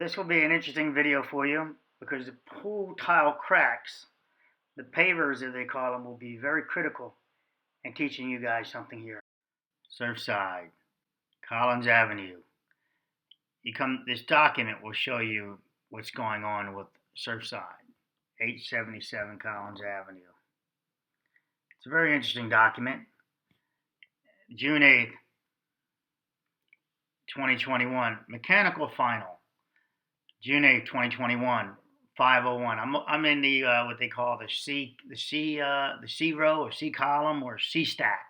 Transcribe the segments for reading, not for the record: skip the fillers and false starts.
This will be an interesting video for you because the pool tile cracks, the pavers as they call them, will be very critical in teaching you guys something here. Surfside, Collins Avenue. This document will show you what's going on with Surfside, 877 Collins Avenue. It's a very interesting document. June 8th, 2021, mechanical final. June 8th, 2021, 501. I'm in the what they call the C row or C column or C stack.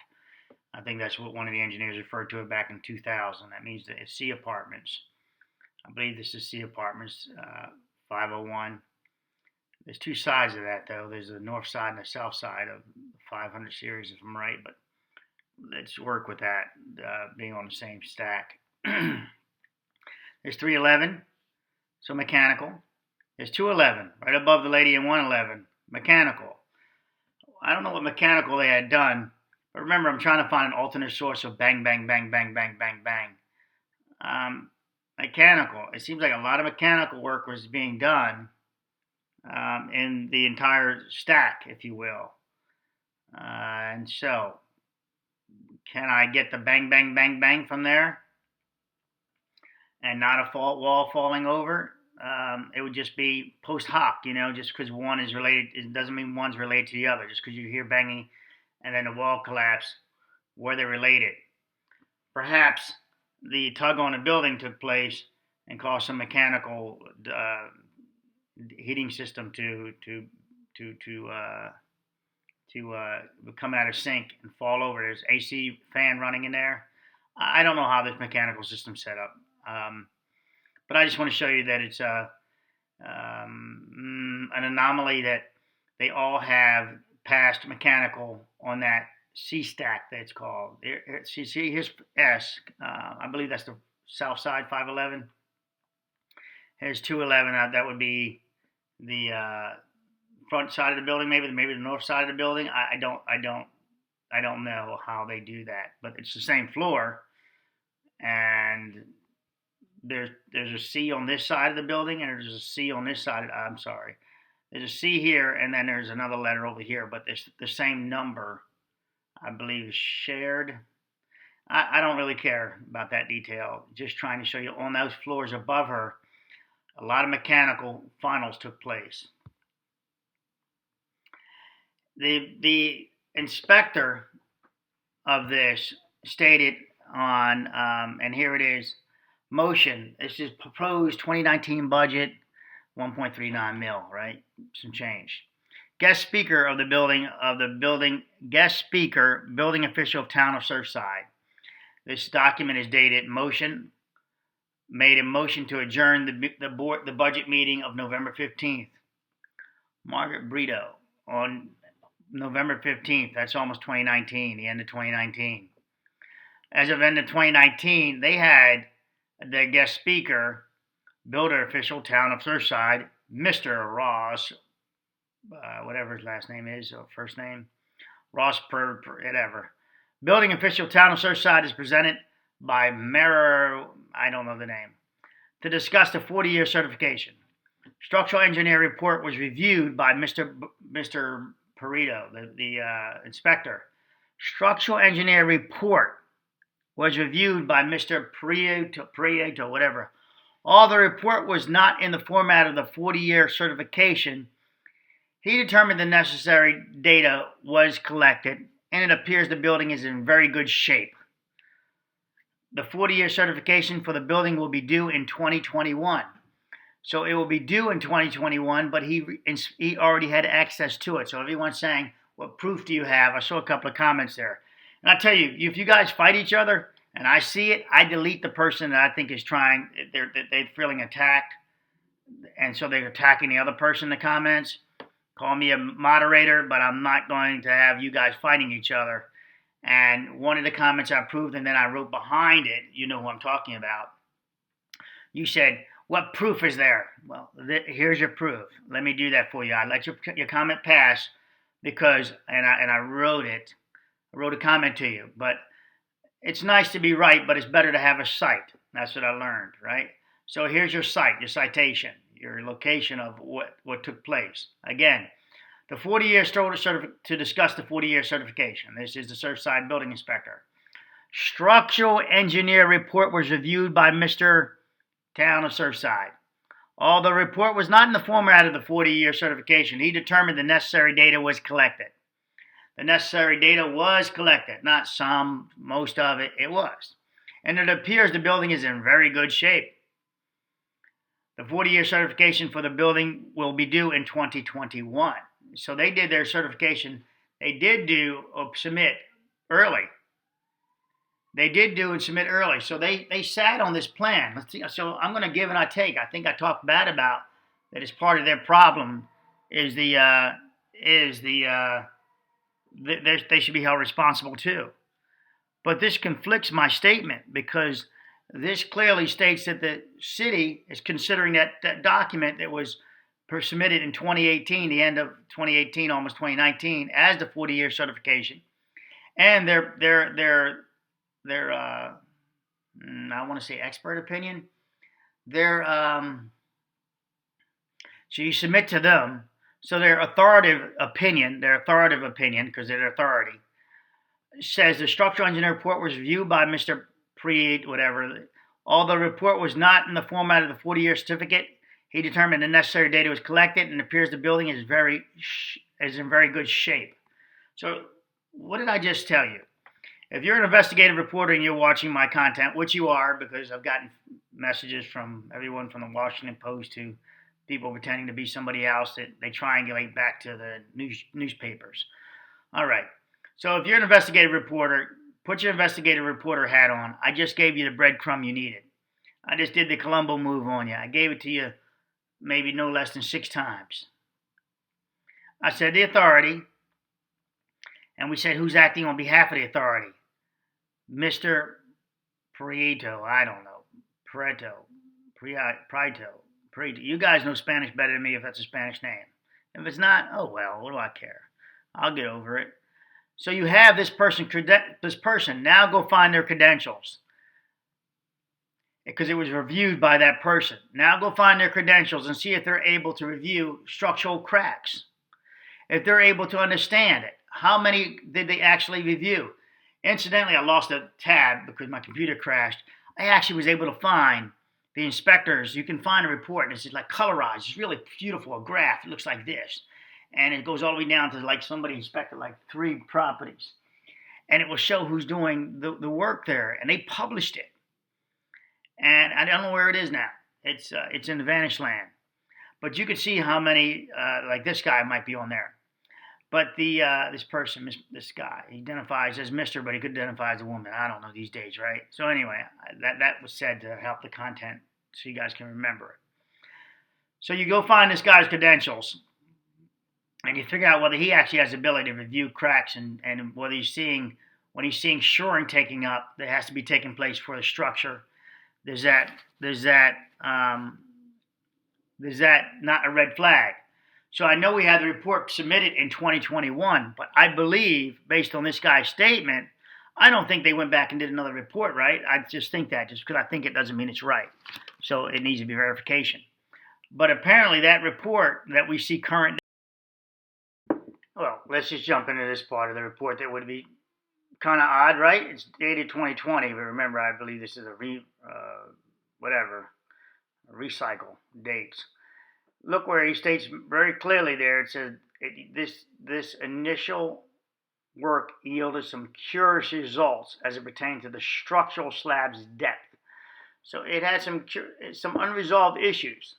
I think that's what one of the engineers referred to it back in 2000. That means that it's C apartments. I believe this is C apartments, 501. There's two sides of that though. There's the north side and the south side of the 500 series, if I'm right. But let's work with that being on the same stack. There's 311. So mechanical. There's 211, right above the lady in 111. Mechanical. I don't know what mechanical they had done, but remember, I'm trying to find an alternate source of bang, bang, bang, bang, bang, bang, bang. Mechanical. It seems like a lot of mechanical work was being done in the entire stack, if you will. And so, can I get the bang, bang, bang, bang from there? And not a wall falling over. It would just be post hoc, just because one is related, it doesn't mean one's related to the other. Just because you hear banging and then the wall collapse, were they related? Perhaps the tug on the building took place and caused some mechanical heating system to come out of sync and fall over. There's AC fan running in there. I don't know how this mechanical system's set up. But I just want to show you that it's an anomaly that they all have passed mechanical on that C stack that it's called. See, here's S. I believe that's the south side, 511. Here's 211. That would be the front side of the building, maybe the north side of the building. I don't know how they do that, but it's the same floor, and there's a C on this side of the building, and there's a C on this side. I'm sorry. There's a C here, and then there's another letter over here, but there's the same number, I believe, is shared. I don't really care about that detail. Just trying to show you on those floors above her, a lot of mechanical finals took place. The inspector of this stated on, and here it is, motion. This is proposed 2019 budget, 1.39 mil, right? Some change. Guest speaker of the building, guest speaker, building official of town of Surfside. This document is dated motion, made a motion to adjourn the budget meeting of November 15th. Margaret Brito on November 15th. That's almost 2019, the end of 2019. As of end of 2019, they had the guest speaker, builder official, town of Surfside, Mr. Ross, whatever his last name is, or first name, Ross whatever. Building official, town of Surfside is presented by Mayor, I don't know the name, to discuss the 40-year certification. Structural engineer report was reviewed by Mr. Perito, the inspector. Structural engineer report was reviewed by Mr. Prieto, whatever. Although the report was not in the format of the 40-year certification, he determined the necessary data was collected, and it appears the building is in very good shape. The 40-year certification for the building will be due in 2021. So it will be due in 2021, but he already had access to it. So everyone's saying, what proof do you have? I saw a couple of comments there. And I tell you, if you guys fight each other and I see it, I delete the person that I think is they're feeling attacked. And so they're attacking the other person in the comments. Call me a moderator, but I'm not going to have you guys fighting each other. And one of the comments I approved, and then I wrote behind it, you know who I'm talking about. You said, what proof is there? Well, here's your proof. Let me do that for you. I let your comment pass because, and I wrote it. I wrote a comment to you. But it's nice to be right, but it's better to have a site. That's what I learned, right? So here's your site, your citation, your location of what took place. Again, the 40-year to discuss the 40-year certification. This is the Surfside building inspector. Structural engineer report was reviewed by Mr. Town of Surfside. Although the report was not in the format of the 40-year certification, he determined the necessary data was collected. The necessary data was collected, not some, most of it, it was. And it appears the building is in very good shape. The 40-year certification for the building will be due in 2021. So they did their certification. They did submit early. They did do and submit early. So they sat on this plan. Let's see. So I'm going to give and I take. I think I talked bad about that as part of their problem is they should be held responsible too. But this conflicts my statement because this clearly states that the city is considering that document that was submitted in 2018, the end of 2018, almost 2019, as the 40-year certification, and their I want to say expert opinion. So you submit to them. So their authoritative opinion, because they're authority, says the structural engineer report was reviewed by Mr. Preet, whatever. Although the report was not in the format of the 40-year certificate, he determined the necessary data was collected and appears the building is in very good shape. So what did I just tell you? If you're an investigative reporter and you're watching my content, which you are, because I've gotten messages from everyone from the Washington Post to people pretending to be somebody else that they triangulate back to the newspapers. All right. So if you're an investigative reporter, put your investigative reporter hat on. I just gave you the breadcrumb you needed. I just did the Columbo move on you. I gave it to you maybe no less than 6 times. I said the authority, and we said who's acting on behalf of the authority. Mr. Prieto, I don't know. Prieto. You guys know Spanish better than me if that's a Spanish name. If it's not, oh well, what do I care? I'll get over it. So you have this person now go find their credentials because it was reviewed by that person. Now go find their credentials and see if they're able to review structural cracks. If they're able to understand it. How many did they actually review? Incidentally, I lost a tab because my computer crashed. I actually was able to find the inspectors. You can find a report, and it's like colorized. It's really beautiful, a graph. It looks like this. And it goes all the way down to like somebody inspected like 3 properties. And it will show who's doing the work there. And they published it. And I don't know where it is now. It's in the vanished land. But you can see how many, like this guy might be on there. But this guy, he identifies as Mr., but he could identify as a woman. I don't know these days, right? So anyway, that was said to help the content so you guys can remember it. So you go find this guy's credentials, and you figure out whether he actually has the ability to review cracks and whether when he's seeing shoring taking up, that has to be taking place for the structure. There's that not a red flag? So I know we had the report submitted in 2021, but I believe, based on this guy's statement, I don't think they went back and did another report, right? I just think that, just because I think it doesn't mean it's right. So it needs to be verification. But apparently that report that we see current, well, let's just jump into this part of the report that would be kind of odd, right? It's dated 2020, but remember, I believe this is a recycle dates. Look where he states very clearly there. It says this initial work yielded some curious results as it pertained to the structural slab's depth. So it had some unresolved issues,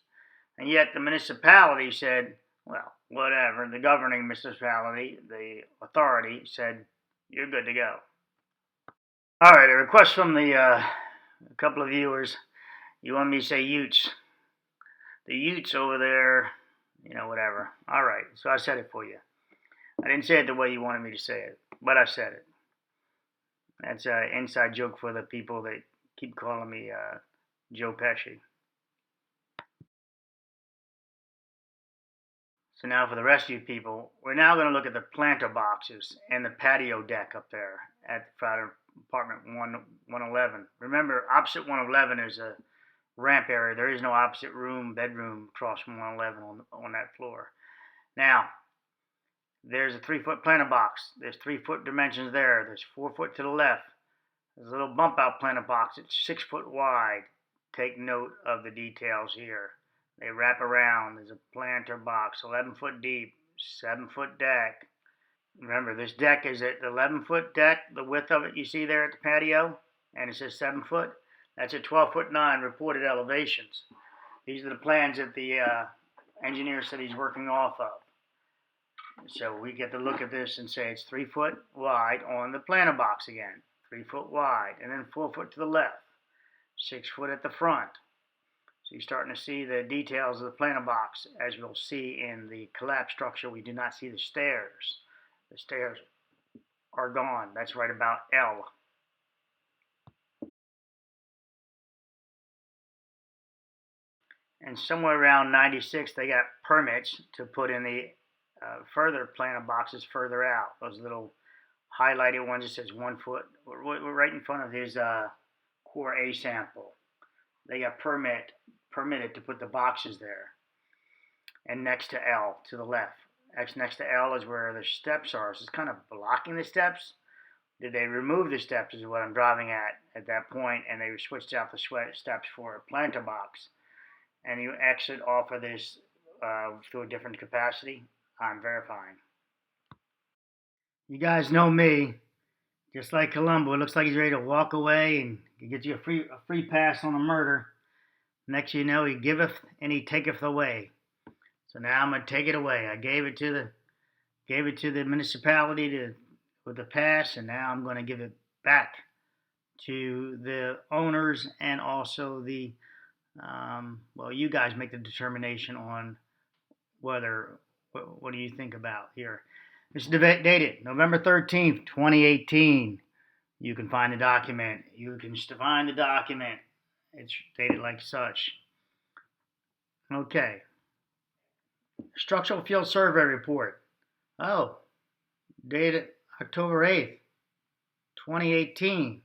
and yet the municipality said, well, whatever. The governing municipality, the authority, said you're good to go. All right, a request from a couple of viewers. You want me to say Utes? The Utes over there, whatever. All right, so I said it for you. I didn't say it the way you wanted me to say it, but I said it. That's an inside joke for the people that keep calling me Joe Pesci. So now for the rest of you people, we're now going to look at the planter boxes and the patio deck up there at apartment 111. Remember, opposite 111 is a ramp area. There is no opposite room, bedroom across from 111 on that floor. Now, there's a 3-foot planter box. There's 3-foot dimensions there. There's 4 foot to the left. There's a little bump out planter box. It's 6 foot wide. Take note of the details here. They wrap around. There's a planter box, 11 foot deep, 7-foot deck. Remember, this deck is at the 11-foot deck. The width of it you see there at the patio, and it says 7 foot. That's at 12'9" reported elevations. These are the plans that the engineer said he's working off of. So we get to look at this and say it's 3 foot wide on the planter box again. 3 foot wide, and then 4 foot to the left. 6 foot at the front. So you're starting to see the details of the planter box. As we'll see in the collapsed structure, we do not see the stairs. The stairs are gone. That's right about L. And somewhere around 96, they got permits to put in the further planter boxes further out. Those little highlighted ones that says 1 foot. We're right in front of his core A sample. They got permitted to put the boxes there. And next to L, to the left. Next to L is where the steps are. So it's kind of blocking the steps. Did they remove the steps is what I'm driving at that point, and they switched out the steps for a planter box. And you exit off of this to a different capacity. I'm verifying. You guys know me. Just like Columbo, it looks like he's ready to walk away and he gets you a free pass on a murder. Next you know, he giveth and he taketh away. So now I'm gonna take it away. I gave it to the municipality with the pass, and now I'm gonna give it back to the owners and also the you guys make the determination on what do you think about here. It's dated November 13th, 2018. You can find the document. It's dated like such. Okay. Structural Field Survey Report. Oh, dated October 8th, 2018.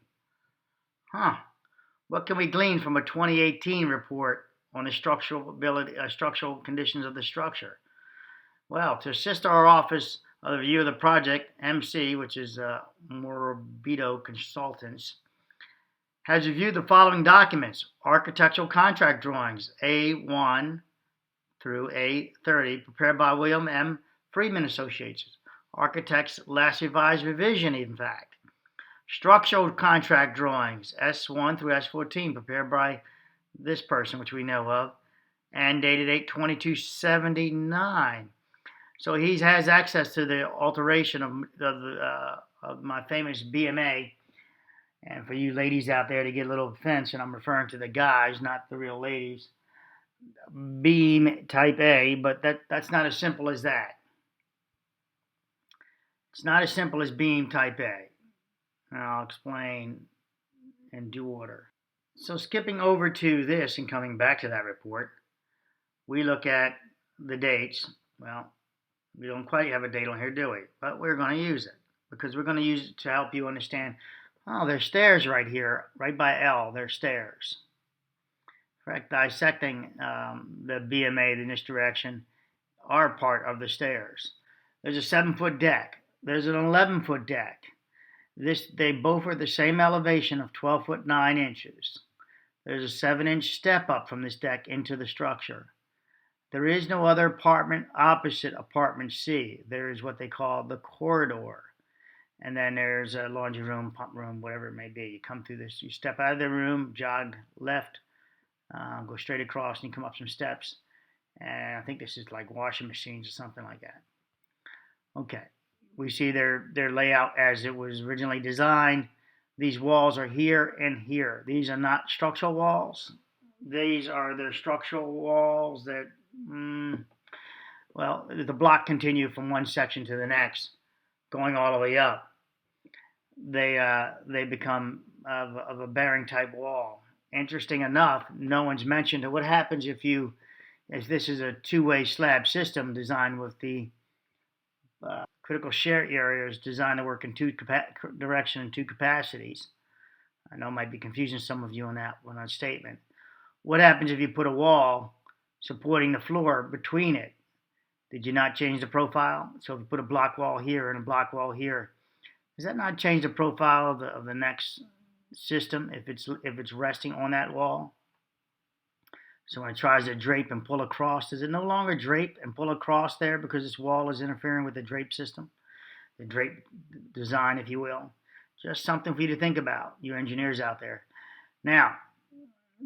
What can we glean from a 2018 report on the structural conditions of the structure? Well, to assist our office of the review of the project, MC, which is Morbido Consultants, has reviewed the following documents: architectural contract drawings A1 through A30, prepared by William M. Friedman Associates, architect's last revised revision, in fact. Structural contract drawings S1 through S14, prepared by this person, which we know of, and dated 8/22/79. So he has access to the alteration of my famous BMA. And for you ladies out there to get a little offense, and I'm referring to the guys, not the real ladies, beam type A, but that's not as simple as that. It's not as simple as beam type A. And I'll explain in due order. So skipping over to this and coming back to that report, we look at the dates. Well, we don't quite have a date on here, do we? But we're going to use it because we're going to use it to help you understand. Oh, there's stairs right here, right by L. There's stairs. In fact, dissecting the BMA in this direction are part of the stairs. There's a 7-foot deck. There's an 11-foot deck. They both are the same elevation of 12 foot 9 inches. There's a 7-inch step up from this deck into the structure. There is no other apartment opposite apartment C. There is what they call the corridor. And then there's a laundry room, pump room, whatever it may be. You come through this, you step out of the room, jog left, go straight across, and you come up some steps. And I think this is like washing machines or something like that. Okay. We see their layout as it was originally designed. These walls are here and here. These are not structural walls. These are their structural walls that, the block continue from one section to the next, going all the way up. They become of a bearing type wall. Interesting enough, no one's mentioned what happens if this is a two-way slab system designed with the critical share areas designed to work in two directions and two capacities. I know it might be confusing some of you on that statement. What happens if you put a wall supporting the floor between it? Did you not change the profile? So if you put a block wall here and a block wall here, does that not change the profile of the next system if it's resting on that wall? So when it tries to drape and pull across, does it no longer drape and pull across there because this wall is interfering with the drape system, the drape design, if you will? Just something for you to think about, you engineers out there. Now,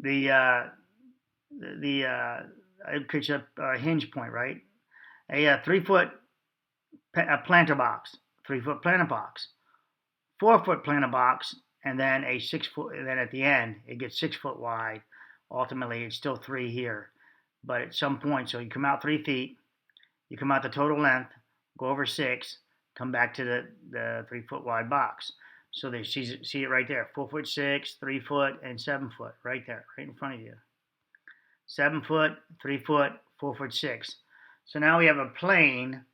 I pitch up a hinge point, right? A 3-foot planter box, 3-foot planter box, 4-foot planter box, and then a 6-foot. And then at the end, it gets 6 foot wide. Ultimately, it's still 3 here, but at some point, so you come out 3 feet, you come out the total length, go over 6, come back to the 3-foot wide box. So they see it right there, 4 foot 6, 3 foot, and 7 foot, right there, right in front of you. 7 foot, 3 foot, 4 foot 6. So now we have a plane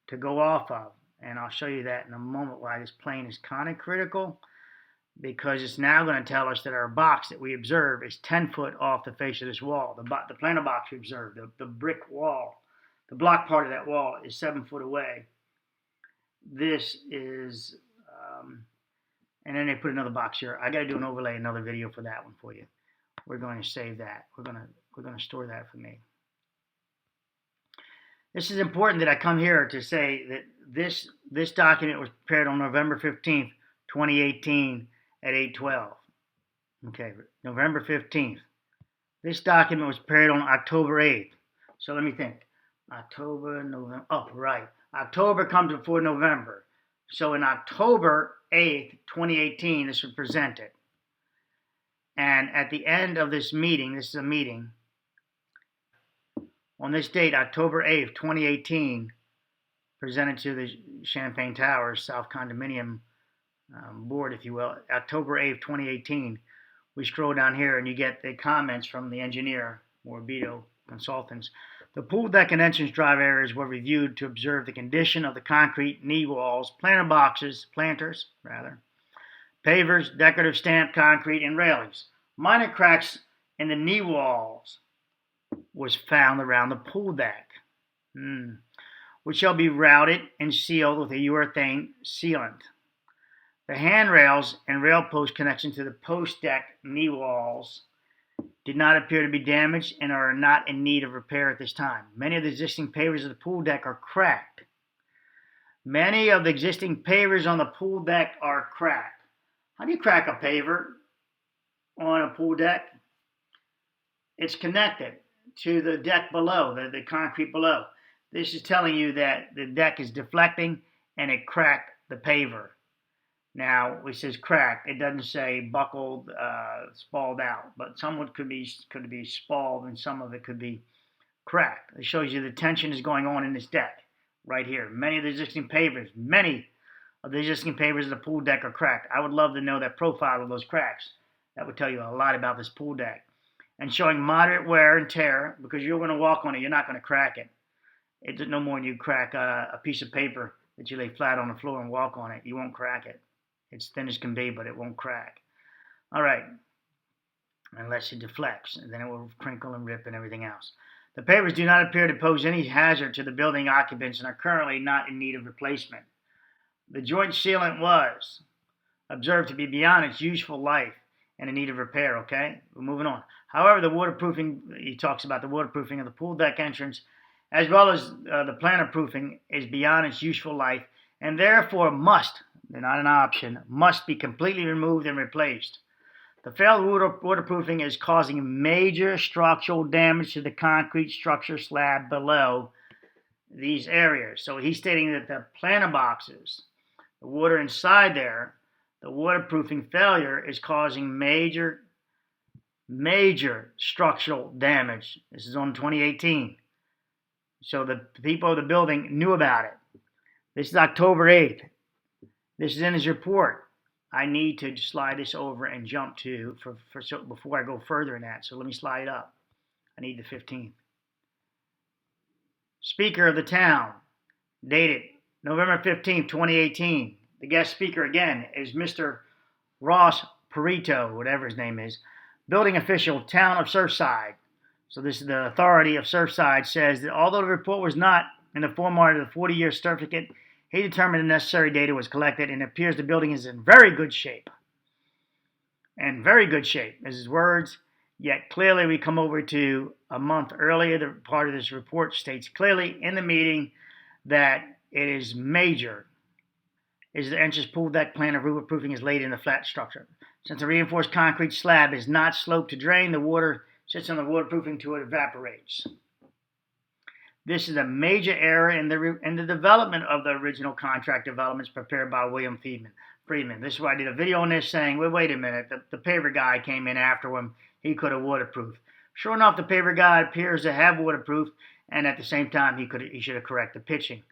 to go off of, and I'll show you that in a moment why this plane is kind of critical, because it's now going to tell us that our box that we observe is 10 foot off the face of this wall. The planter box we observed, the brick wall, the block part of that wall is 7 foot away. This is, and then they put another box here. I got to do an overlay, another video for that one for you. We're going to save that. We're going to store that for me. This is important that I come here to say that this document was prepared on November 15th, 2018 at 8:12. Okay, November 15th. This document was prepared on October 8th. So let me think. October, November. Oh, right. October comes before November. So in October 8th, 2018, this was presented. And at the end of this meeting, this is a meeting, on this date, October 8th, 2018, presented to the Champlain Towers South Condominium board, if you will, October 8th, 2018. We scroll down here and you get the comments from the engineer, Morbido Consultants. The pool deck and entrance drive areas were reviewed to observe the condition of the concrete knee walls, planters, pavers, decorative stamped concrete, and railings. Minor cracks in the knee walls was found around the pool deck, which shall be routed and sealed with a urethane sealant. The handrails and rail post connection to the post deck knee walls did not appear to be damaged and are not in need of repair at this time. Many of the existing pavers of the pool deck are cracked. Many of the existing pavers on the pool deck are cracked. How do you crack a paver on a pool deck? It's connected to the deck below, the concrete below. This is telling you that the deck is deflecting and it cracked the paver. Now, it says cracked. It doesn't say buckled, spalled out, but some of it could be spalled and some of it could be cracked. It shows you the tension is going on in this deck right here. Many of the existing pavers of the pool deck are cracked. I would love to know that profile of those cracks. That would tell you a lot about this pool deck. And showing moderate wear and tear, because you're going to walk on it, you're not going to crack it. It's no more than you crack a piece of paper that you lay flat on the floor and walk on it. You won't crack it. It's thin as can be, but it won't crack. All right, unless it deflects, and then it will crinkle and rip and everything else. The pavers do not appear to pose any hazard to the building occupants and are currently not in need of replacement. The joint sealant was observed to be beyond its useful life and in need of repair, okay? We're moving on. However, the waterproofing, he talks about the waterproofing of the pool deck entrance, as well as the planter proofing, is beyond its useful life and therefore must, they're not an option, must be completely removed and replaced. The failed waterproofing is causing major structural damage to the concrete structure slab below these areas. So he's stating that the planter boxes, the water inside there, the waterproofing failure is causing major structural damage. This is on 2018. So the people of the building knew about it. This is October 8th. This is in his report. I need to slide this over and jump to, before I go further in that. So let me slide up. I need the 15th. Speaker of the town, dated November 15th, 2018. The guest speaker again is Mr. Ross Perito, whatever his name is, Building official, town of Surfside. So this is the authority of Surfside, says that although the report was not in the format of the 40-year certificate, he determined the necessary data was collected and it appears the building is in very good shape. And very good shape, is his words. Yet clearly we come over to a month earlier, the part of this report states clearly in the meeting that it is major. Is the entrance pool deck plan of roof-proofing is laid in the flat structure. Since the reinforced concrete slab is not sloped to drain, the water sits on the waterproofing until it evaporates. This is a major error in the development of the original contract developments prepared by William Friedman. This is why I did a video on this saying, well, wait a minute, the paver guy came in after him. He could have waterproofed. Sure enough, the paver guy appears to have waterproof, and at the same time, he should have corrected the pitching.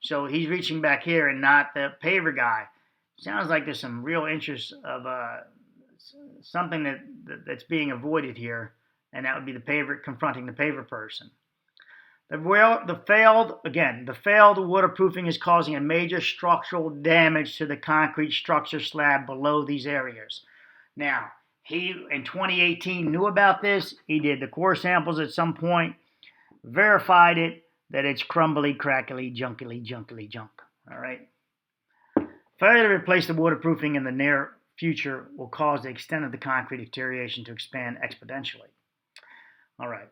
So he's reaching back here and not the paver guy. Sounds like there's some real interest of something that's being avoided here, and that would be the paver confronting the paver person. The failed waterproofing is causing a major structural damage to the concrete structure slab below these areas. Now, he in 2018 knew about this. He did the core samples at some point, verified it, that it's crumbly, crackly, junkily junk. All right. Failure to replace the waterproofing in the near future will cause the extent of the concrete deterioration to expand exponentially. All right.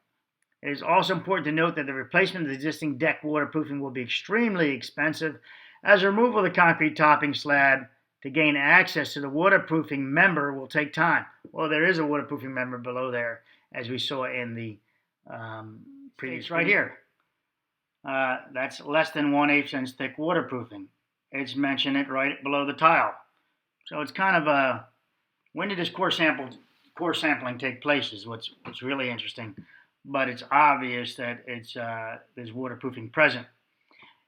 It is also important to note that the replacement of the existing deck waterproofing will be extremely expensive, as removal of the concrete topping slab to gain access to the waterproofing member will take time. Well, there is a waterproofing member below there, as we saw in the previous right here. That's less than 1/8 inch thick waterproofing. It's mentioned it right below the tile. So it's kind of a, when did this core sampling take place is what's really interesting. But it's obvious that there's waterproofing present.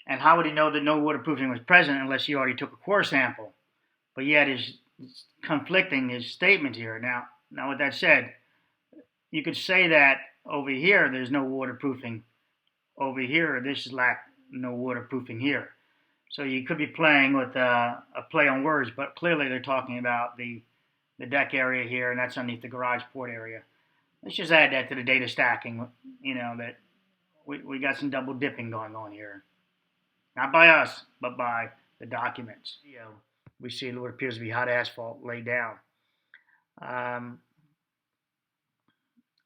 And how would he know that no waterproofing was present unless he already took a core sample? But yet it's conflicting his statement here. Now with that said, you could say that over here there's no waterproofing. Over here, this is no waterproofing here. So you could be playing with a play on words, but clearly they're talking about the deck area here, and that's underneath the garage port area. Let's just add that to the data stacking, that we got some double dipping going on here. Not by us, but by the documents. We see what appears to be hot asphalt laid down.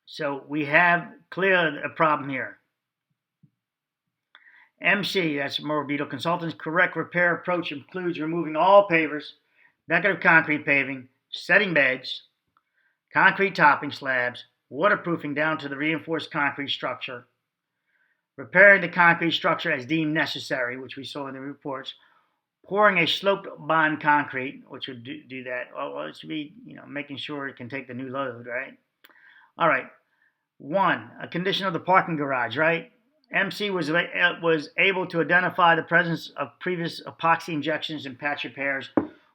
So we have clearly a problem here. MC, that's Morbido Consultants, correct repair approach includes removing all pavers, decorative concrete paving, setting beds, concrete topping slabs, waterproofing down to the reinforced concrete structure, repairing the concrete structure as deemed necessary, which we saw in the reports, pouring a sloped bond concrete, which would do that. Well, it should be, making sure it can take the new load, right? All right. 1, a condition of the parking garage, right? MC was able to identify the presence of previous epoxy injections and patch repairs,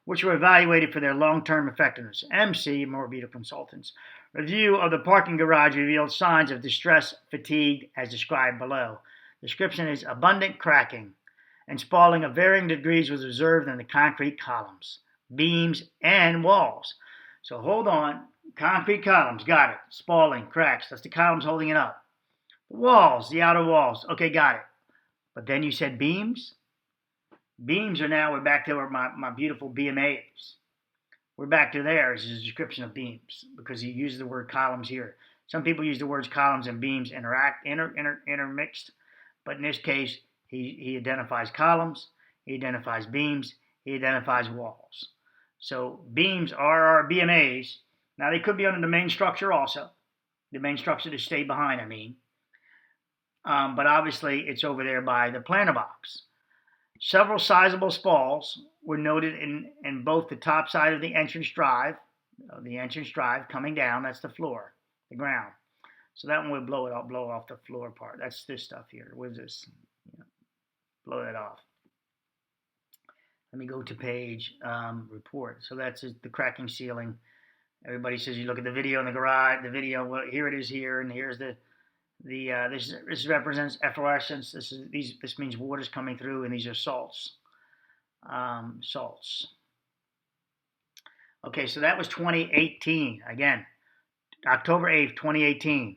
which were evaluated for their long-term effectiveness. MC, Morbido Consultants. Review of the parking garage revealed signs of distress, fatigue, as described below. Description is abundant cracking and spalling of varying degrees was observed in the concrete columns, beams, and walls. So hold on. Concrete columns, got it. Spalling, cracks, that's the columns holding it up. Walls, the outer walls. Okay, got it. But then you said beams? Beams are now, we're back to my beautiful BMAs. We're back to there as a description of beams because he uses the word columns here. Some people use the words columns and beams intermixed. But in this case, he identifies columns, he identifies beams, he identifies walls. So beams are our BMAs. Now they could be under the main structure also. The main structure to stay behind, I mean. But obviously it's over there by the planter box. Several sizable spalls were noted in both the top side of the entrance drive coming down, that's the floor, the ground. So that one would blow off the floor part. That's this stuff here. What is this? Blow that off. Let me go to page report. So that's the cracking ceiling. Everybody says you look at the video in the garage, well, here it is here, and here's this represents efflorescence. This means water's coming through, and these are salts. Salts. Okay, so that was 2018. Again, October 8th, 2018.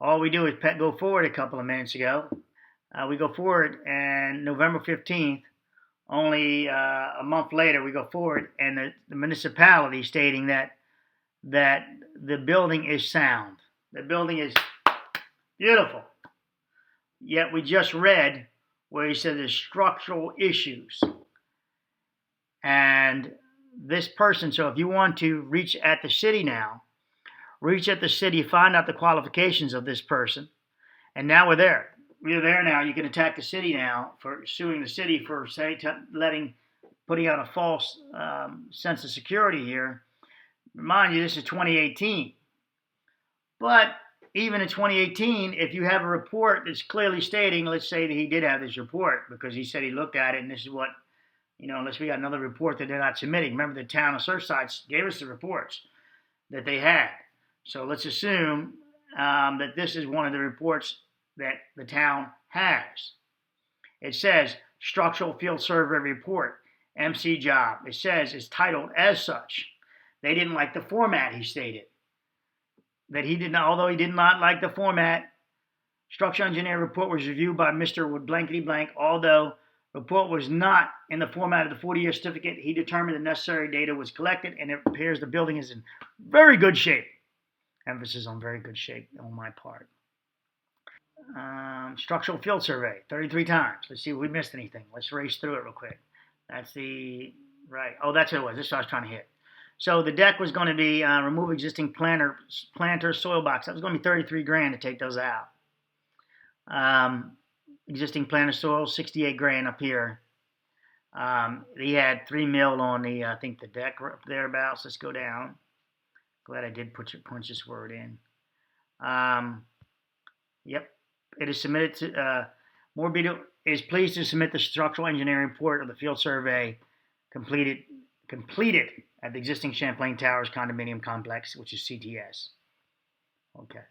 All we do is go forward a couple of minutes ago. We go forward, and November 15th, only a month later, we go forward, and the municipality stating that the building is sound. The building is beautiful. Yet we just read where he said there's structural issues. And this person, so if you want to reach at the city now, reach at the city, find out the qualifications of this person. And now we're there. We're there now. You can attack the city now for suing the city for, say, putting out a false sense of security here. Remind you, this is 2018. But even in 2018, if you have a report that's clearly stating, let's say that he did have this report because he said he looked at it and this is what, unless we got another report that they're not submitting. Remember, the town of Surfside gave us the reports that they had. So let's assume that this is one of the reports that the town has. It says structural field survey report, MC job. It says it's titled as such. They didn't like the format, he stated. That he did not, although he did not like the format, structural engineer report was reviewed by Mr. Blankety Blank. Although the report was not in the format of the 40-year certificate, he determined the necessary data was collected and it appears the building is in very good shape. Emphasis on very good shape on my part. Structural field survey, 33 times. Let's see if we missed anything. Let's race through it real quick. That's the, right. Oh, that's what it was. This is what I was trying to hit. So the deck was going to be remove existing planter soil box. That was going to be 33 grand to take those out. Existing planter soil, 68 grand up here. He had 3 mil on the, I think the deck thereabouts. Let's go down. Glad I did punch this word in. Yep. It is submitted to, Morbido is pleased to submit the structural engineering report of the field survey completed at the existing Champlain Towers condominium complex, which is CTS. Okay.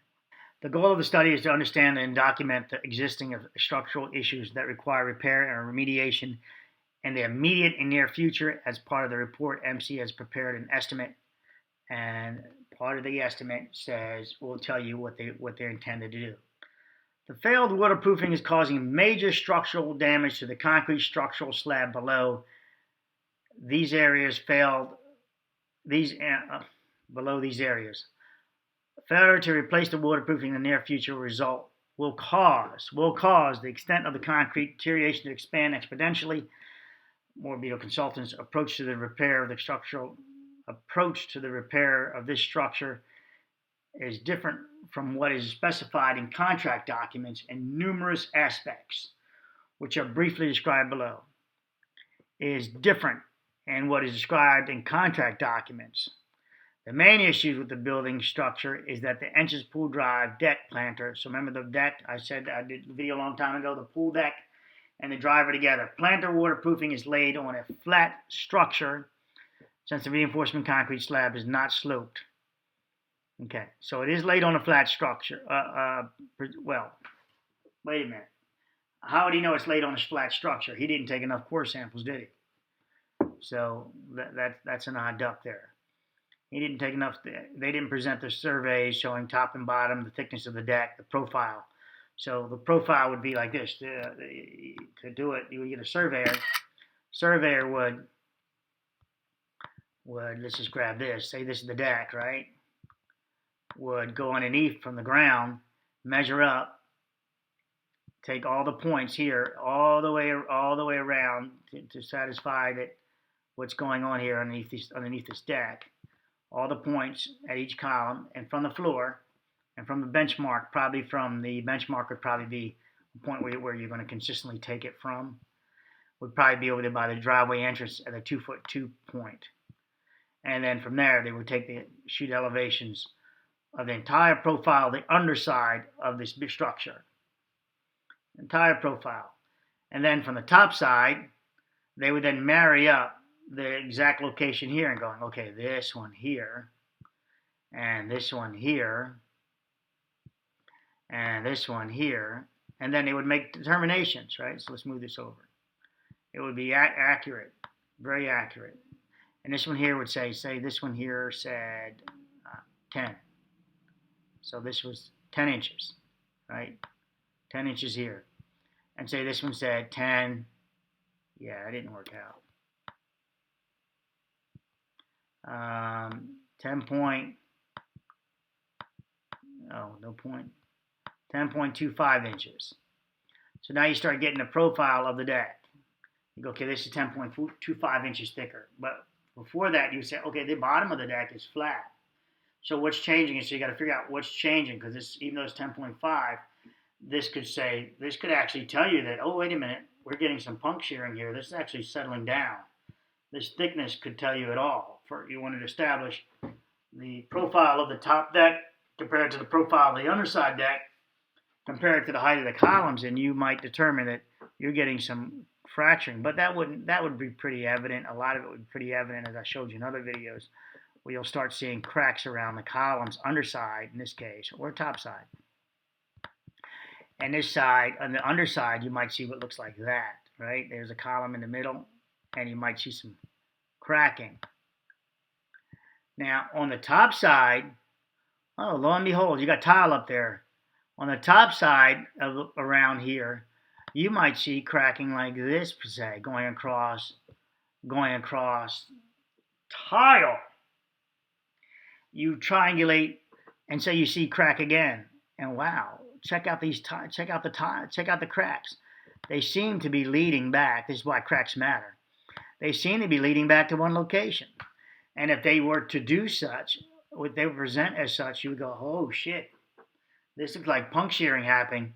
The goal of the study is to understand and document the existing structural issues that require repair and remediation in the immediate and near future. As part of the report, MC has prepared an estimate, and part of the estimate says will tell you what they're intended to do. The failed waterproofing is causing major structural damage to the concrete structural slab below. These areas failed. Below these areas, failure to replace the waterproofing in the near future will cause the extent of the concrete deterioration to expand exponentially. Morbido Consultants' approach to the repair of this structure is different from what is specified in contract documents in numerous aspects, which are briefly described below. It is different in what is described in contract documents. The main issues with the building structure is that the entrance pool drive deck planter, so remember the deck, I said I did the video a long time ago, the pool deck and the driver together. Planter waterproofing is laid on a flat structure since the reinforcement concrete slab is not sloped. Okay, so it is laid on a flat structure. Well, wait a minute. How would he know it's laid on a flat structure? He didn't take enough core samples, did he? So that's an odd duck there. He didn't take enough. They didn't present the surveys showing top and bottom, the thickness of the deck, the profile. So the profile would be like this. To do it, you would get a surveyor. Surveyor would let's just grab this. Say this is the deck, right? Would go underneath from the ground, measure up, take all the points here, all the way around to satisfy that what's going on here underneath this deck. All the points at each column, and from the floor, and from the benchmark. Probably from the benchmark would probably be a point where you're going to consistently take it from. Would probably be over there by the driveway entrance at the 2'2" point. And then from there, they would take the shoot elevations of the entire profile, the underside of this big structure. Entire profile. And then from the top side, they would then marry up the exact location here and going, okay, this one here, and this one here, and this one here. And then they would make determinations, right? So let's move this over. It would be accurate, very accurate. And this one here would say this one here said 10. So this was 10 inches, right? 10 inches here. And say this one said 10. Yeah, it didn't work out. 10 point, oh, no point, 10.25 inches. So now you start getting the profile of the deck. You go, okay, this is 10.25 inches thicker. But before that, you say, okay, the bottom of the deck is flat. So what's changing is, so you got to figure out what's changing, because this, even though it's 10.5, this could actually tell you that, oh, wait a minute, we're getting some puncturing here. This is actually settling down. This thickness could tell you it all. You want to establish the profile of the top deck compared to the profile of the underside deck, compared to the height of the columns, and you might determine that you're getting some fracturing. But that would be pretty evident. A lot of it would be pretty evident, as I showed you in other videos, where you'll start seeing cracks around the columns, underside in this case, or top side. And this side, on the underside, you might see what looks like that, right? There's a column in the middle, and you might see some cracking. Now, on the top side, oh, lo and behold, you got tile up there. On the top side of around here, you might see cracking like this, per se, going across tile. You triangulate, and so you see crack again, and wow, check out the cracks. They seem to be leading back. This is why cracks matter. They seem to be leading back to one location. And if they were to do such, what they would present as such, you would go, oh shit, this looks like puncturing happening.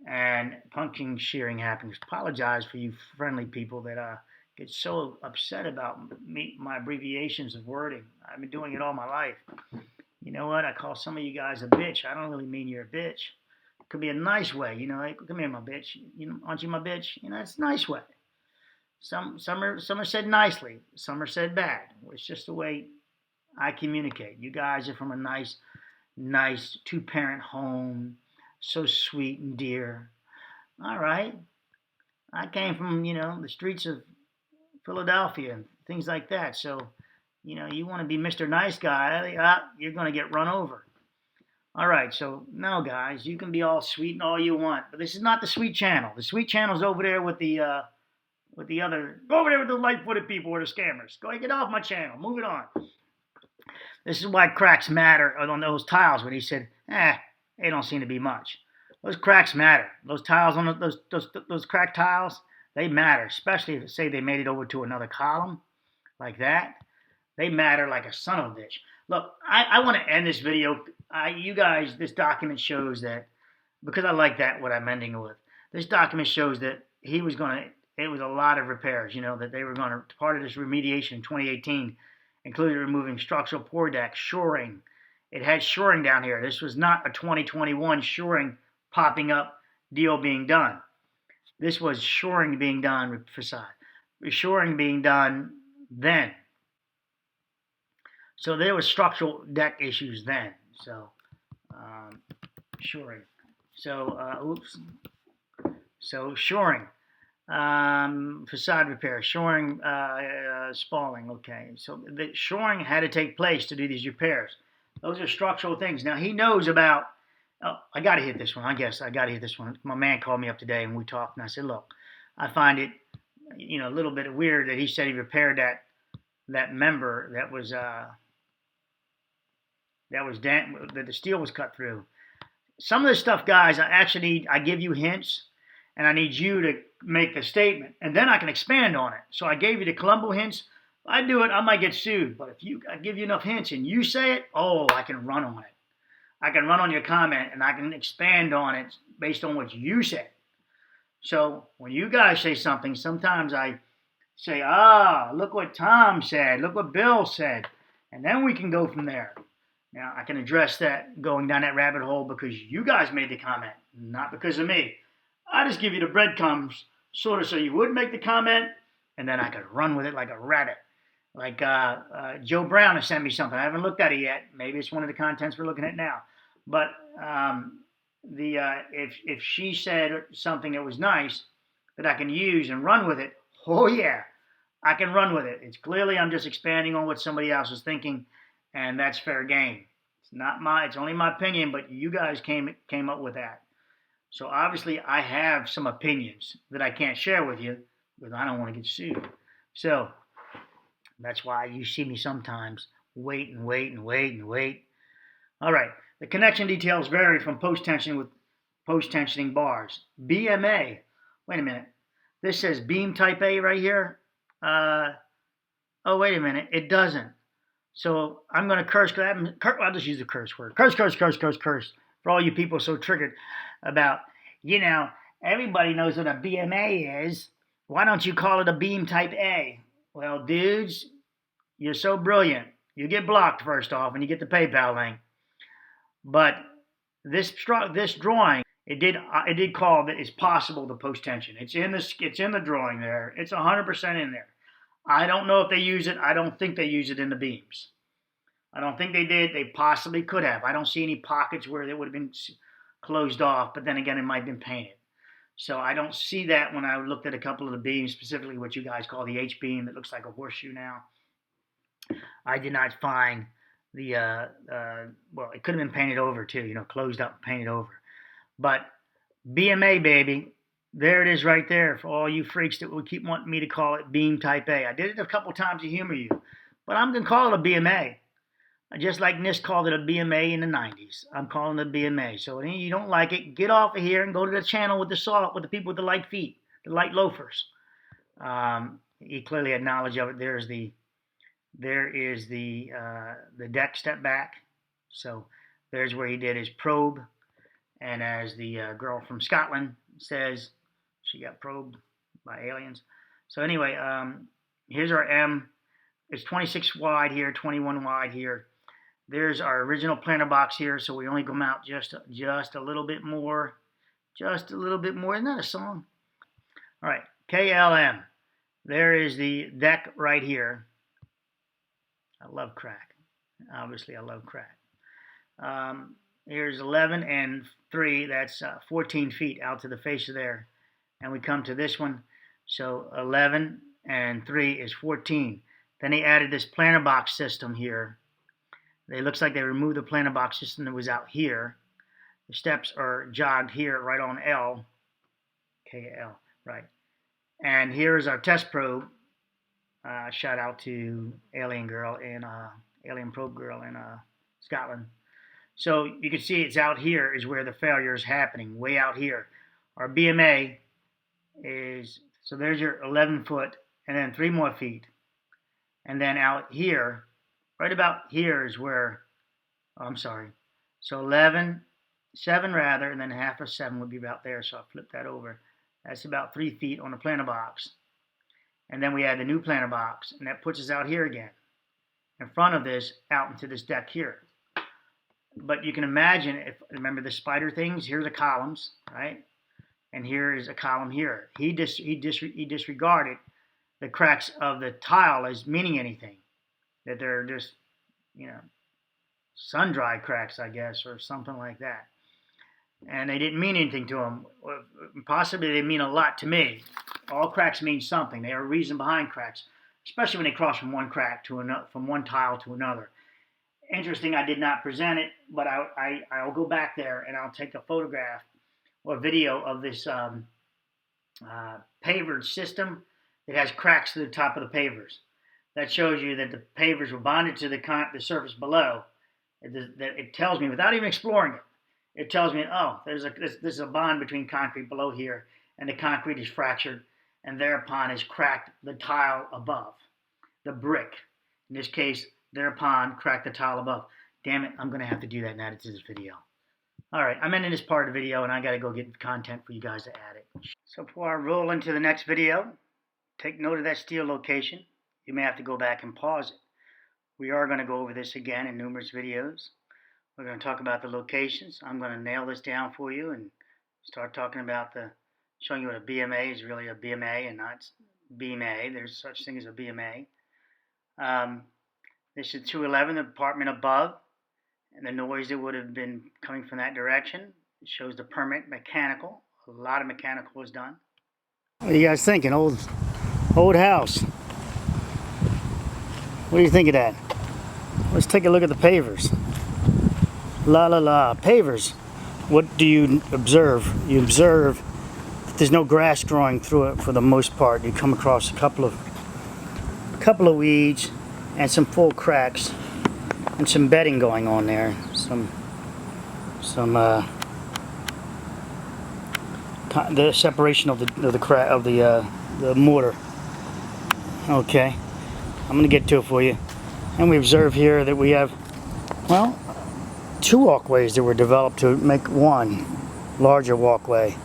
And puncturing shearing happens. Apologize for you friendly people that get so upset about my abbreviations of wording. I've been doing it all my life. You know what? I call some of you guys a bitch. I don't really mean you're a bitch. It could be a nice way, you know. Hey, come here, my bitch. You know, aren't you my bitch? You know, it's a nice way. Some are said nicely. Some are said bad. It's just the way I communicate. You guys are from a nice two-parent home. So sweet and dear. All right. I came from, the streets of Philadelphia and things like that. So, you want to be Mr. Nice Guy, you're going to get run over. All right. So, no, guys, you can be all sweet and all you want. But this is not the sweet channel. The sweet channel's over there with the other. Go over there with the light-footed people or the scammers. Go get off my channel. Move it on. This is why cracks matter on those tiles when he said, they don't seem to be much. Those cracks matter. Those tiles on those cracked tiles, they matter. Especially if, say, they made it over to another column like that. They matter like a son of a bitch. Look, I want to end this video. You guys, this document shows that, because I like that, what I'm ending with. This document shows that it was a lot of repairs, that they were going to, part of this remediation in 2018 included removing structural pour deck, shoring. It had shoring down here. This was not a 2021 shoring popping up deal being done. This was shoring being done for side. Shoring being done then. So there was structural deck issues then. So shoring. So So shoring. Facade repair, shoring, spalling. Okay. So the shoring had to take place to do these repairs. Those are structural things. Now, he knows about, I got to hit this one. I guess I got to hit this one. My man called me up today and we talked, and I said, look, I find it, a little bit weird that he said he repaired that member that the steel was cut through. Some of this stuff, guys, I give you hints, and I need you to make the statement, and then I can expand on it. So I gave you the Columbo hints. I do it, I might get sued. But if I give you enough hints and you say it, I can run on it. I can run on your comment and I can expand on it based on what you said. So when you guys say something, sometimes I say, look what Tom said, look what Bill said, and then we can go from there. Now, I can address that going down that rabbit hole because you guys made the comment, not because of me. I just give you the breadcrumbs sort of so you would make the comment, and then I could run with it like a rabbit. Like Joe Brown has sent me something. I haven't looked at it yet. Maybe it's one of the contents we're looking at now. But if she said something that was nice that I can use and run with it, oh yeah, I can run with it. It's clearly I'm just expanding on what somebody else is thinking, and that's fair game. It's It's only my opinion, but you guys came up with that. So obviously I have some opinions that I can't share with you because I don't want to get sued. So that's why you see me sometimes wait and wait and wait and wait. All right. The connection details vary from post-tensioning with post-tensioning bars. BMA. Wait a minute. This says beam type A right here. Oh, wait a minute. It doesn't. So I'm going to curse. I'll just use the curse word. Curse. For all you people so triggered about, everybody knows what a BMA is. Why don't you call it a beam type A? Well, dudes, you're so brilliant. You get blocked first off, and you get the PayPal link. But this drawing, it did call that it's possible to post tension. It's in the drawing there. It's 100% in there. I don't know if they use it. I don't think they use it in the beams. I don't think they did. They possibly could have. I don't see any pockets where they would have been closed off, but then again, it might have been painted. So I don't see that when I looked at a couple of the beams, specifically what you guys call the H-beam that looks like a horseshoe now. I did not find the, well, it could have been painted over too, closed up and painted over. But BMA, baby, there it is right there for all you freaks that would keep wanting me to call it beam type A. I did it a couple times to humor you, but I'm going to call it a BMA. Just like NIST called it a BMA in the 90s. I'm calling it a BMA. So if you don't like it, get off of here and go to the channel with the people with the light feet, the light loafers. He clearly had knowledge of it. There is the deck step back. So there's where he did his probe. And as the girl from Scotland says, she got probed by aliens. So anyway, here's our M. It's 26 wide here, 21 wide here. There's our original planter box here, so we only come out just a little bit more. Just a little bit more. Isn't that a song? All right, KLM. There is the deck right here. I love crack. Obviously, I love crack. Here's 11 and 3. That's 14 feet out to the face of there. And we come to this one. So 11 and 3 is 14. Then they added this planter box system here. It looks like they removed the planter box system that was out here. The steps are jogged here right on L. K-L, right. And here's our test probe. Shout out to Alien Girl and Alien Probe Girl in Scotland. So you can see it's out here is where the failure is happening, way out here. Our BMA is, so there's your 11 foot and then 3 more feet. And then out here, right about here is where, I'm sorry. So 11, 7 rather, and then half of 7 would be about there. So I'll flip that over. That's about 3 feet on the planter box. And then we add the new planter box, and that puts us out here again, in front of this, out into this deck here. But you can imagine, remember the spider things? Here's the columns, right? And here is a column here. He disregarded the cracks of the tile as meaning anything. That they're just, sun-dried cracks, I guess, or something like that. And they didn't mean anything to him. Possibly they mean a lot to me. All cracks mean something. They are a reason behind cracks, especially when they cross from one crack to another, from one tile to another. Interesting, I did not present it, but I'll go back there and I'll take a photograph or video of this paver system that has cracks to the top of the pavers. That shows you that the pavers were bonded to the surface below. It tells me, without even exploring it, it tells me, oh, this is a bond between concrete below here, and the concrete is fractured, and thereupon is cracked the tile above, the brick. In this case, thereupon cracked the tile above. Damn it, I'm going to have to do that now to this video. All right, I'm ending this part of the video, and I got to go get content for you guys to add it. So before I roll into the next video, take note of that steel location. You may have to go back and pause it. We are going to go over this again in numerous videos. We're going to talk about the locations. I'm going to nail this down for you and start talking about showing you what a BMA is really a BMA and not beam A. There's such thing as a BMA. This is 211, the apartment above, and the noise that would have been coming from that direction. It shows the permit mechanical. A lot of mechanical was done. What are you guys thinking? Old house. What do you think of that? Let's take a look at the pavers. La la la. Pavers. What do you observe? You observe that there's no grass growing through it for the most part. You come across a couple of weeds and some full cracks and some bedding going on there. The separation of the mortar. Okay, I'm gonna get to it for you. And we observe here that we have, well, 2 walkways that were developed to make one larger walkway.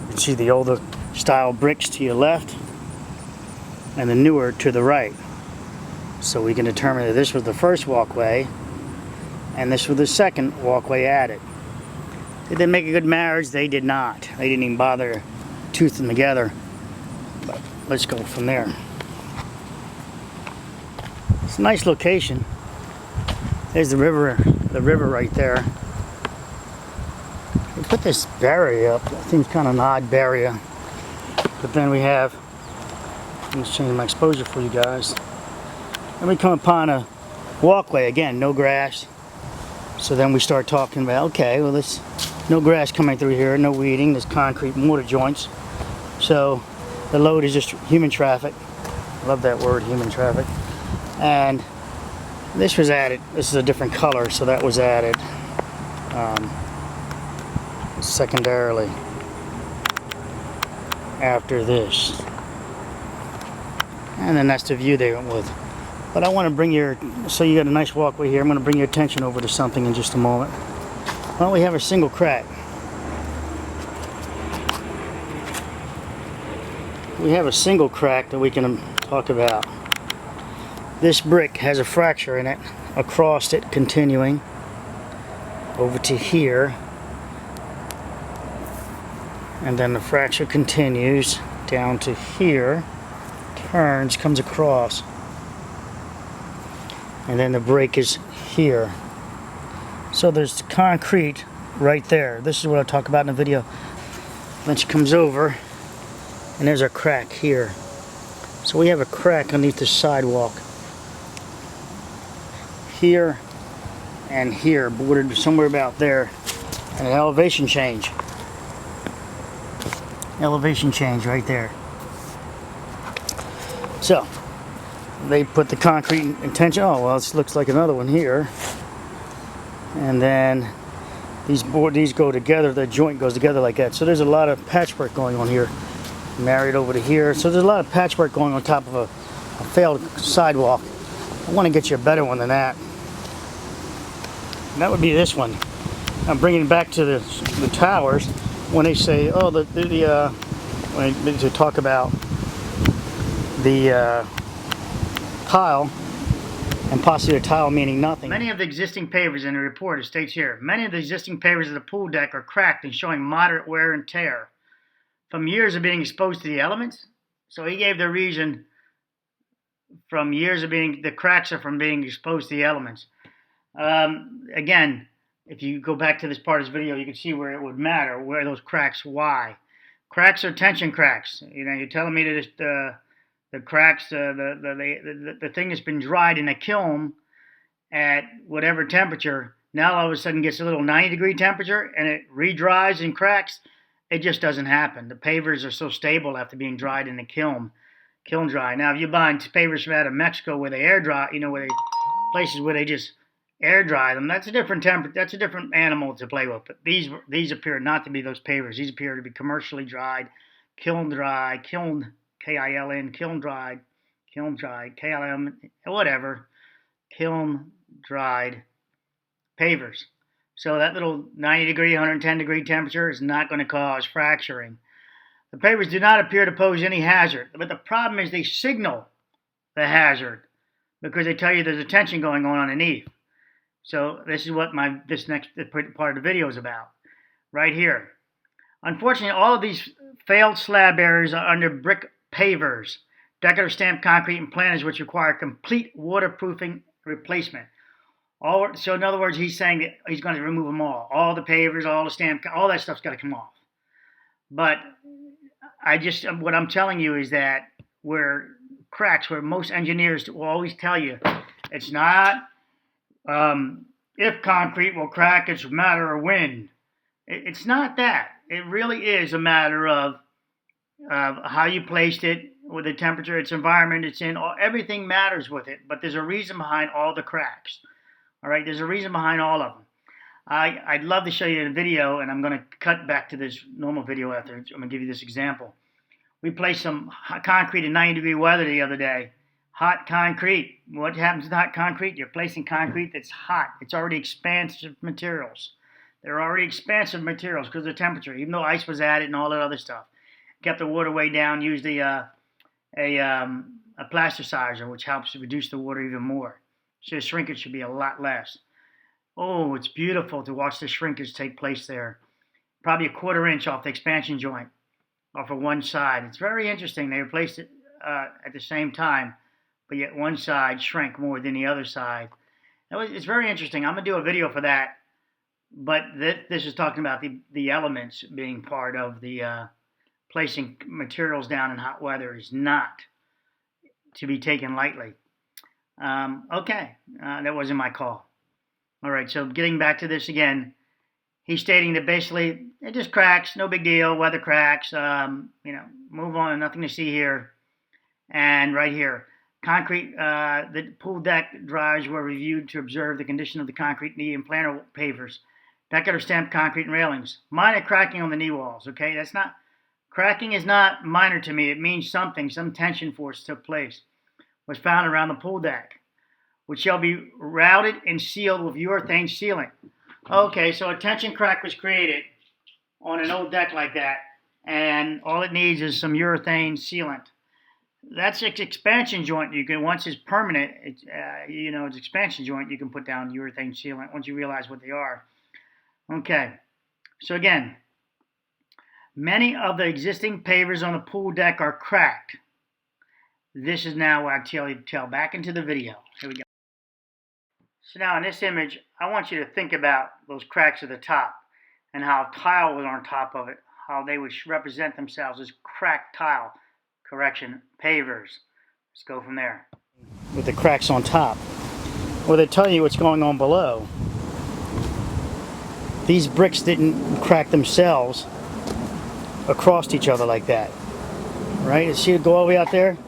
You can see the older style bricks to your left and the newer to the right. So we can determine that this was the first walkway and this was the second walkway added. Did they make a good marriage? They did not. They didn't even bother toothing them together. But let's go from there. It's a nice location. There's the river right there. We put this barrier up. That seems kind of an odd barrier. But then we have, let me change my exposure for you guys. And we come upon a walkway, again, no grass. So then we start talking about, okay, well, there's no grass coming through here, no weeding, there's concrete mortar joints. So the load is just human traffic. Love that word, human traffic. And this was added. This is a different color, so that was added secondarily after this. And then that's the view they went with. But I want to bring so you got a nice walkway here. I'm going to bring your attention over to something in just a moment. Well, we have a single crack. We have a single crack that we can talk about. This brick has a fracture in it, across it, continuing over to here. And then the fracture continues down to here, turns, comes across. And then the break is here. So there's concrete right there. This is what I'll talk about in the video. Then she comes over, and there's a crack here. So we have a crack underneath the sidewalk. Here and here, bordered somewhere about there. And an elevation change. Elevation change right there. So, they put the concrete intention. Oh, well, this looks like another one here. And then these go together, the joint goes together like that. So there's a lot of patchwork going on here. Married over to here. So there's a lot of patchwork going on top of a failed sidewalk. I want to get you a better one than that. And that would be this one. I'm bringing it back to the towers. When they say, oh, when they talk about the tile, and possibly the tile meaning nothing. Many of the existing pavers in the report, it states here, many of the existing pavers of the pool deck are cracked and showing moderate wear and tear from years of being exposed to the elements. So he gave the reason from years of the cracks are from being exposed to the elements. Again, if you go back to this part of this video, you can see where it would matter, where those cracks, why. Cracks are tension cracks. You know, you're telling me that the cracks, the thing that's been dried in a kiln at whatever temperature, now all of a sudden gets a little 90-degree temperature and it re-dries and cracks. It just doesn't happen. The pavers are so stable after being dried in the kiln dry. Now, if you're buying pavers from out of Mexico where they air dry, you know, places where they just air dry them, that's a different temperature. That's a different animal to play with. But these appear not to be those pavers. These appear to be commercially dried, kiln dried, K-I-L-N, kiln dried, K-L-M, whatever, kiln dried pavers. So that little 90-degree, 110-degree temperature is not going to cause fracturing. The pavers do not appear to pose any hazard, but the problem is they signal the hazard because they tell you there's a tension going on underneath. So this is what this next part of the video is about, right here. Unfortunately, all of these failed slab areas are under brick pavers, decorative stamped concrete, and planters, which require complete waterproofing replacement. So in other words, he's saying that he's going to remove them all the pavers, all the stamped, all that stuff's got to come off. But what I'm telling you is that where cracks, where most engineers will always tell you, it's not if concrete will crack, it's a matter of when. It's not that. It really is a matter of how you placed it, with the temperature, its environment it's in. Everything matters with it, but there's a reason behind all the cracks. All right, there's a reason behind all of them. I'd love to show you a video, and I'm going to cut back to this normal video after. I'm going to give you this example. We placed some concrete in 90-degree weather the other day. Hot concrete. What happens with hot concrete? You're placing concrete that's hot. It's already expansive materials. They're already expansive materials because of the temperature, even though ice was added and all that other stuff. Kept the water way down, used a plasticizer, which helps reduce the water even more. So the shrinkage should be a lot less. Oh, it's beautiful to watch the shrinkage take place there. Probably a 1/4 inch off the expansion joint, off of one side. It's very interesting. They replaced it at the same time, but yet one side shrank more than the other side. It's very interesting. I'm going to do a video for that, but this is talking about the elements being part of the placing materials down in hot weather is not to be taken lightly. Okay, that wasn't my call. All right, so getting back to this again, he's stating that basically it just cracks, no big deal, weather cracks, move on, nothing to see here. And right here, concrete, the pool deck drives were reviewed to observe the condition of the concrete knee and planter pavers, decorative stamped concrete and railings. Minor cracking on the knee walls, okay? Cracking is not minor to me. It means something, some tension force took place, was found around the pool deck, which shall be routed and sealed with urethane sealant. Okay, so a tension crack was created on an old deck like that, and all it needs is some urethane sealant. That's its expansion joint. You can, once it's permanent, it's expansion joint, you can put down urethane sealant once you realize what they are. Okay, so again, many of the existing pavers on the pool deck are cracked. This is now where I tell back into the video. Here we go. So now in this image, I want you to think about those cracks at the top and how tile was on top of it, how they would represent themselves as cracked tile. Correction, pavers. Let's go from there. With the cracks on top. Well, they tell you what's going on below. These bricks didn't crack themselves across each other like that. Right? You see it go all the way out there?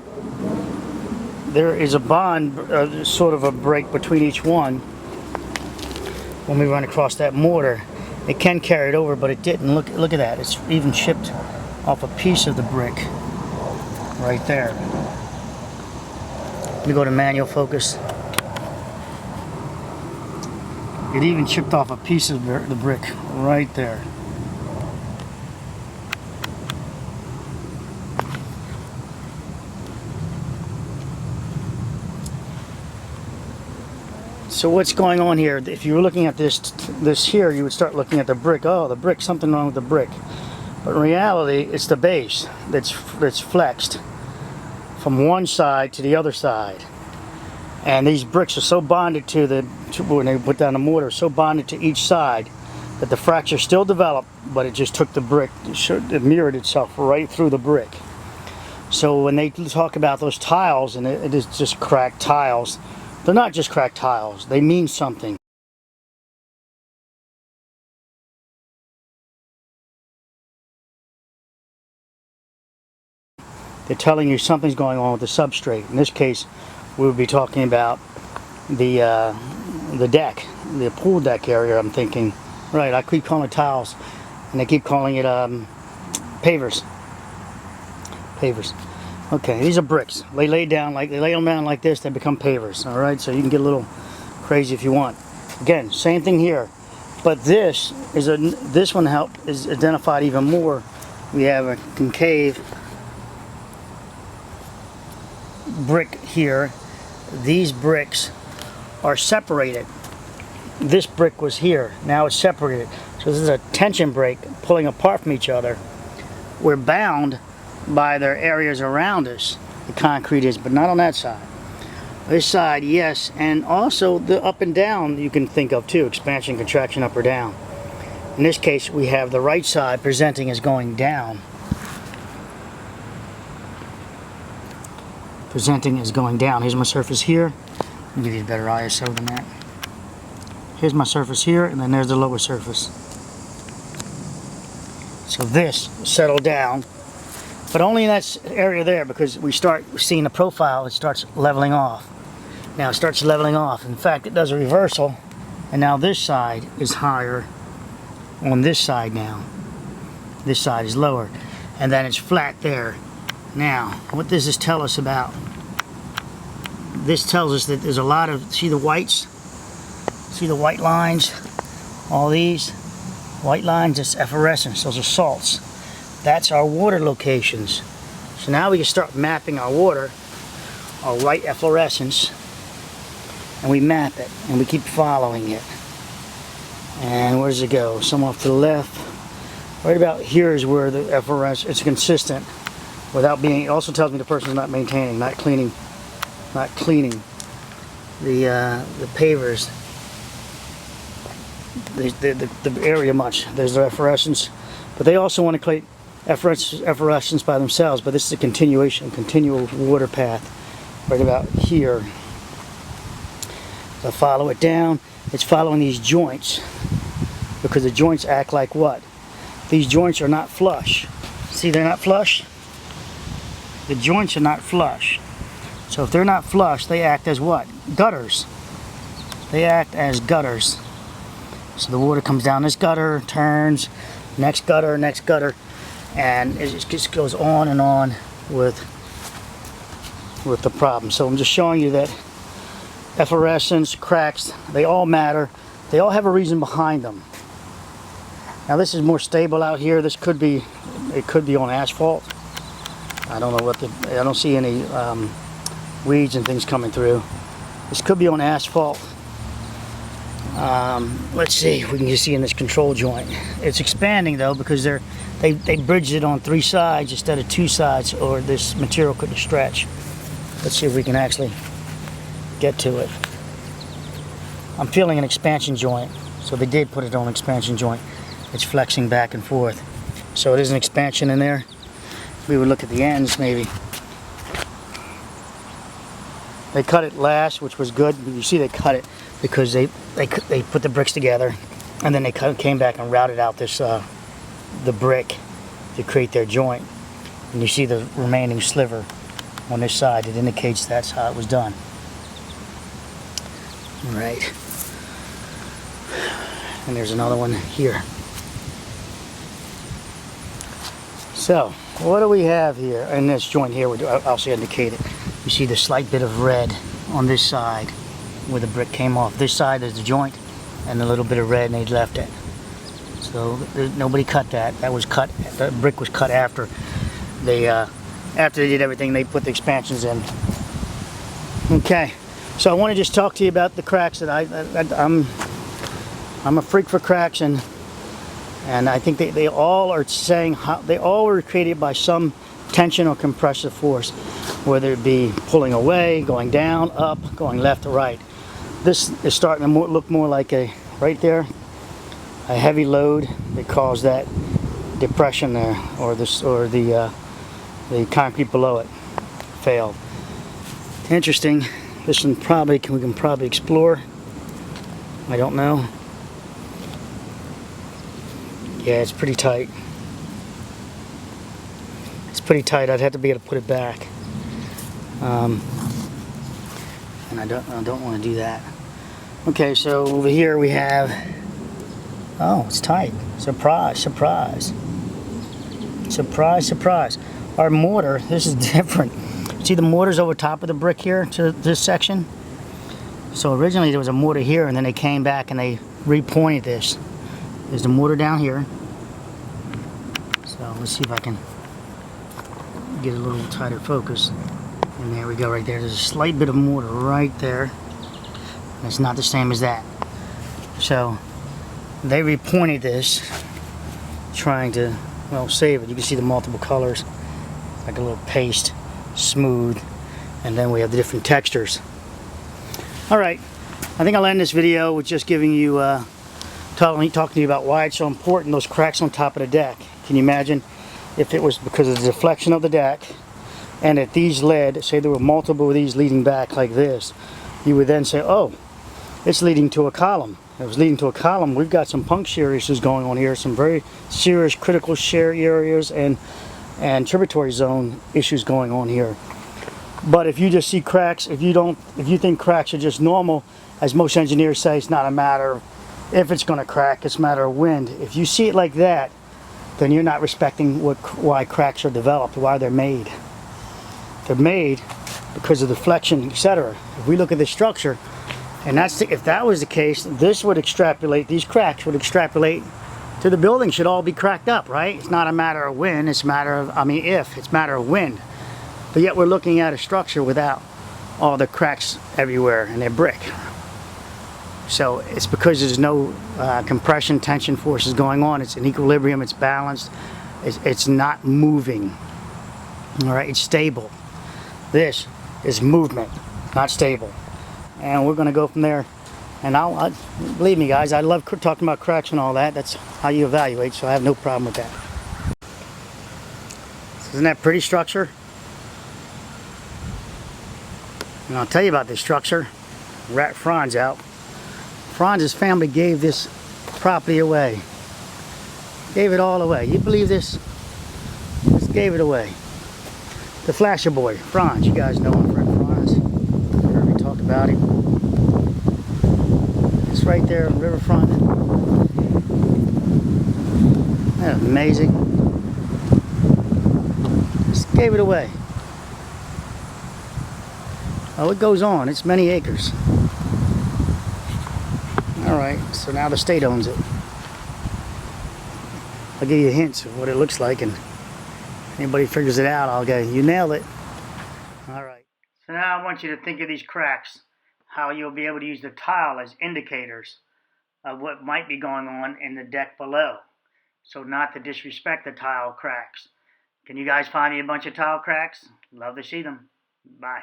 There is a bond, sort of a break between each one. When we run across that mortar, it can carry it over, but it didn't. Look at that. It's even chipped off a piece of the brick right there. Let me go to manual focus. It even chipped off a piece of the brick right there. So what's going on here? If you were looking at this here, you would start looking at the brick. Oh, the brick, something wrong with the brick. But in reality, it's the base that's flexed from one side to the other side. And these bricks are so bonded when they put down the mortar, so bonded to each side that the fracture still developed, but it just took the brick, it mirrored itself right through the brick. So when they talk about those tiles, and it is just cracked tiles, they're not just cracked tiles, they mean something. They're telling you something's going on with the substrate. In this case, we would be talking about the deck, the pool deck area, I'm thinking. Right, I keep calling it tiles, and they keep calling it pavers. Pavers. Okay, these are bricks. They lay them down like this, they become pavers. All right, so you can get a little crazy if you want. Again, same thing here, but this one is identified even more. We have a concave brick here. These bricks are separated. This brick was here, now it's separated. So this is a tension break pulling apart from each other. We're bound by their areas around us, the concrete is, but not on that side. This side, yes, and also the up and down you can think of too, expansion, contraction, up or down. In this case, we have the right side presenting as going down. Presenting as going down. Here's my surface here. Let me give you a better ISO than that. Here's my surface here, and then there's the lower surface. So this settled down, but only in that area there, because we start seeing the profile, it starts leveling off. Now it starts leveling off. In fact, it does a reversal, and now this side is higher on this side now. This side is lower, and then it's flat there. Now, what does this tell us about? This tells us that there's a lot of, see the whites? See the white lines? All these white lines, it's effervescence, those are salts. That's our water locations. So now we can start mapping our water, our white efflorescence, and we map it, and we keep following it. And where does it go? Some off to the left. Right about here is where the efflorescence, it's consistent without being, it also tells me the person's not maintaining, not cleaning the pavers, the area much. There's the efflorescence, but they also want to create efflorescence by themselves, but this is a continual water path right about here. So follow it down. It's following these joints, because the joints act like what? These joints are not flush. See, they're not flush? The joints are not flush. So if they're not flush, they act as what? Gutters. They act as gutters. So the water comes down this gutter, turns, next gutter, and it just goes on and on with the problem. So I'm just showing you that efflorescence, cracks, they all matter. They all have a reason behind them. Now this is more stable out here. This could be, it could be on asphalt. I don't know what I don't see any weeds and things coming through. This could be on asphalt. Let's see if we can just see in this control joint. It's expanding though, because they bridged it on 3 sides instead of 2 sides, or this material couldn't stretch. Let's see if we can actually get to it. I'm feeling an expansion joint, so they did put it on an expansion joint. It's flexing back and forth, so it is an expansion in there. We would look at the ends maybe. They cut it last, which was good. You see they cut it because they put the bricks together, and then they came back and routed out this the brick to create their joint. And you see the remaining sliver on this side. It indicates that's how it was done. All right. And there's another one here. So, what do we have here in this joint here? I'll also indicate it. You see the slight bit of red on this side where the brick came off. This side is the joint, and a little bit of red, and they left it. So nobody cut that. That was cut. The brick was cut after they did everything. They put the expansions in. Okay. So I want to just talk to you about the cracks that I'm a freak for cracks, and I think they all are saying how they all were created by some tension or compressive force, whether it be pulling away, going down, up, going left or right. This is starting to look more like right there, a heavy load that caused that depression there, or the concrete below it failed. Interesting. This one we can probably explore. I don't know. Yeah, it's pretty tight. It's pretty tight. I'd have to be able to put it back. And I don't want to do that. Okay, so over here we have, oh, it's tight. Surprise, surprise. Surprise, surprise. Our mortar, this is different. See the mortar's over top of the brick here to this section? So originally there was a mortar here, and then they came back and they repointed this. There's the mortar down here. So let's see if I can get a little tighter focus. And there we go, right there. There's a slight bit of mortar right there. And it's not the same as that. So they repointed this, trying to, well, save it. You can see the multiple colors, like a little paste, smooth, and then we have the different textures. All right, I think I'll end this video with just giving you, talking to you about why it's so important, those cracks on top of the deck. Can you imagine if it was because of the deflection of the deck, and if these led, say there were multiple of these leading back like this, you would then say, oh, it's leading to a column. It was leading to a column. We've got some puncture issues going on here, some very serious critical shear areas and tributary zone issues going on here. But if you just see cracks, if you think cracks are just normal, as most engineers say, it's not a matter of if it's going to crack, it's a matter of when. If you see it like that, then you're not respecting why cracks are developed, why they're made. They're made because of deflection, etc. If we look at the structure, and if that was the case, this would extrapolate, these cracks would extrapolate to the building should all be cracked up, right? It's not a matter of when, it's a matter of, if, it's a matter of when. But yet we're looking at a structure without all the cracks everywhere, and they're brick. So it's because there's no compression, tension forces going on. It's in equilibrium, it's balanced, it's not moving. All right, it's stable. This is movement, not stable. And we're gonna go from there. And believe me guys, I love talking about cracks and all that. That's how you evaluate, so I have no problem with that. Isn't that pretty structure? And I'll tell you about this structure. Rat Franz out. Franz's family gave this property away. Gave it all away. You believe this? Just gave it away. The Flasher Boy, Franz. You guys know him, Franz. You heard me talk about him. It's right there on the riverfront. That's amazing. Just gave it away. Oh, it goes on. It's many acres. Alright, so now the state owns it. I'll give you hints of what it looks like, and if anybody figures it out, I'll go, you nailed it. Alright. So now I want you to think of these cracks, how you'll be able to use the tile as indicators of what might be going on in the deck below. So not to disrespect the tile cracks. Can you guys find me a bunch of tile cracks? Love to see them. Bye.